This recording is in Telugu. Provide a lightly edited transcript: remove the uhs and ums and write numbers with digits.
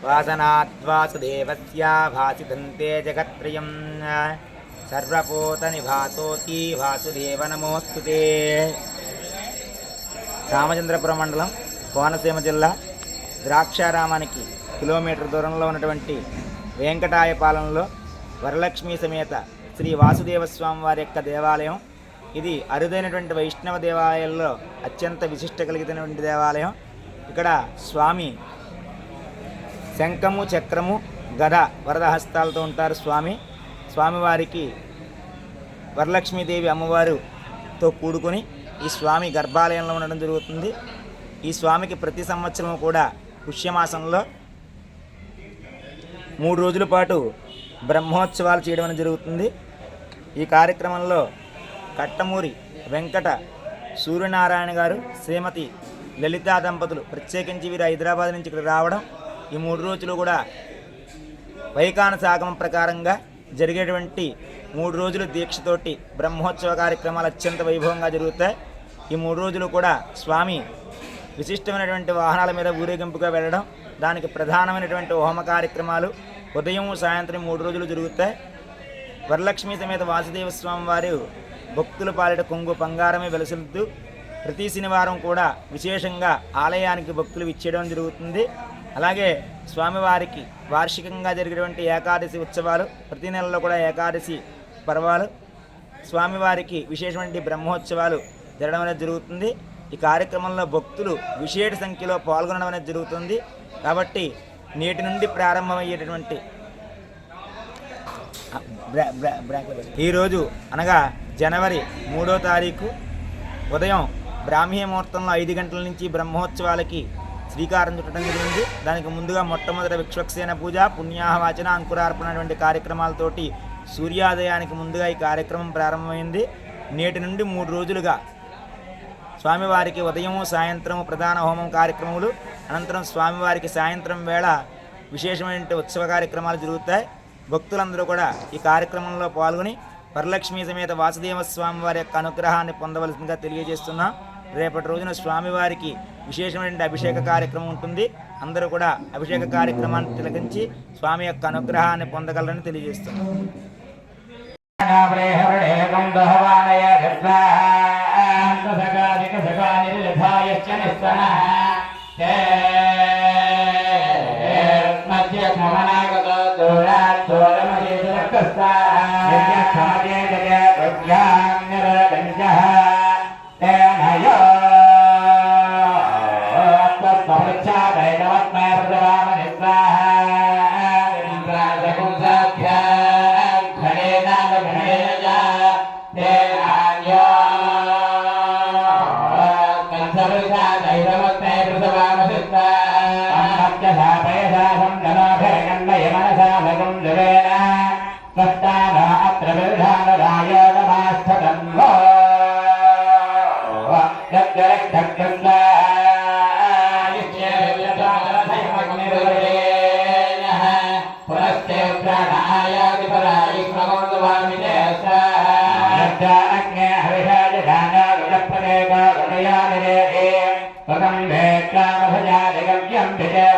వాసనాద్వాసుదేవస్య భాసితంతే జగత్రయం సర్వపోతనిభాసోతి వాసుదేవ నమోస్తుతే. రామచంద్రపురం మండలం కోనసీమ జిల్లా ద్రాక్షారామానికి కిలోమీటర్ దూరంలో ఉన్నటువంటి వెంకటాయపాలెంలో వరలక్ష్మి సమేత శ్రీ వాసుదేవ స్వామి వారి యొక్క దేవాలయం. ఇది అరుదైనటువంటి వైష్ణవ దేవాలయాల్లో అత్యంత విశిష్ట కలిగినటువంటి దేవాలయం. ఇక్కడ స్వామి శంఖము చక్రము గద వరద హస్తాలతో ఉంటారు. స్వామివారికి వరలక్ష్మీదేవి అమ్మవారుతో కూడుకొని ఈ స్వామి గర్భాలయంలో ఉండడం జరుగుతుంది. ఈ స్వామికి ప్రతి సంవత్సరం కూడా పుష్యమాసంలో 3 రోజుల పాటు బ్రహ్మోత్సవాలు చేయడం జరుగుతుంది. ఈ కార్యక్రమంలో కట్టమూరి వెంకట సూర్యనారాయణ గారు, శ్రీమతి లలితా దంపతులు ప్రత్యేకించి వీరు హైదరాబాద్ నుంచి ఇక్కడ రావడం, ఈ 3 రోజులు కూడా వైఖానస ఆగమం ప్రకారంగా జరిగేటువంటి 3 రోజుల దీక్షతోటి బ్రహ్మోత్సవ కార్యక్రమాలు అత్యంత వైభవంగా జరుగుతాయి. ఈ 3 రోజులు కూడా స్వామి విశిష్టమైనటువంటి వాహనాల మీద ఊరేగింపుగా వెళ్ళడం, దానికి ప్రధానమైనటువంటి హోమ కార్యక్రమాలు ఉదయం సాయంత్రం 3 రోజులు జరుగుతాయి. వరలక్ష్మి సమేత వాసుదేవ స్వామి వారు భక్తుల పాలిట కొంగు బంగారమే వెలసిల్లుతూ ప్రతి శనివారం కూడా విశేషంగా ఆలయానికి భక్తులు విచ్చేయడం జరుగుతుంది. అలాగే స్వామివారికి వార్షికంగా జరిగేటువంటి ఏకాదశి ఉత్సవాలు, ప్రతి నెలలో కూడా ఏకాదశి పర్వాలు, స్వామివారికి విశేషమైన బ్రహ్మోత్సవాలు జరగడం అనేది జరుగుతుంది. ఈ కార్యక్రమంలో భక్తులు విశేష సంఖ్యలో పాల్గొనడం అనేది జరుగుతుంది. కాబట్టి నేటి నుండి ప్రారంభమయ్యేటటువంటి ఈరోజు అనగా జనవరి 3వ తారీఖు ఉదయం బ్రాహ్మీ ముహూర్తంలో 5 గంటల నుంచి బ్రహ్మోత్సవాలకి శ్రీకారం చుట్టడం జరిగింది. దానికి ముందుగా మొట్టమొదటి విశ్వక్సేన పూజ, పుణ్యాహవాచన, అంకురార్పణ వంటి కార్యక్రమాలతోటి సూర్యోదయానికి ముందుగా ఈ కార్యక్రమం ప్రారంభమైంది. నేటి నుండి 3 రోజులుగా స్వామివారికి ఉదయం సాయంత్రం ప్రధాన హోమం కార్యక్రమాలు, అనంతరం స్వామివారికి సాయంత్రం వేళ విశేషమైన ఉత్సవ కార్యక్రమాలు జరుగుతాయి. భక్తులందరూ కూడా ఈ కార్యక్రమంలో పాల్గొని వరలక్ష్మి సమేత వాసుదేవ స్వామి వారి యొక్క అనుగ్రహాన్ని పొందవలసిందిగా తెలియజేస్తున్నాం. రేపటి రోజున స్వామివారికి విశేషమైన అభిషేక కార్యక్రమం ఉంటుంది. అందరూ కూడా అభిషేక కార్యక్రమాన్ని తిలకించి స్వామి యొక్క అనుగ్రహాన్ని పొందగలరని తెలియజేస్తున్నాం. Welcome back,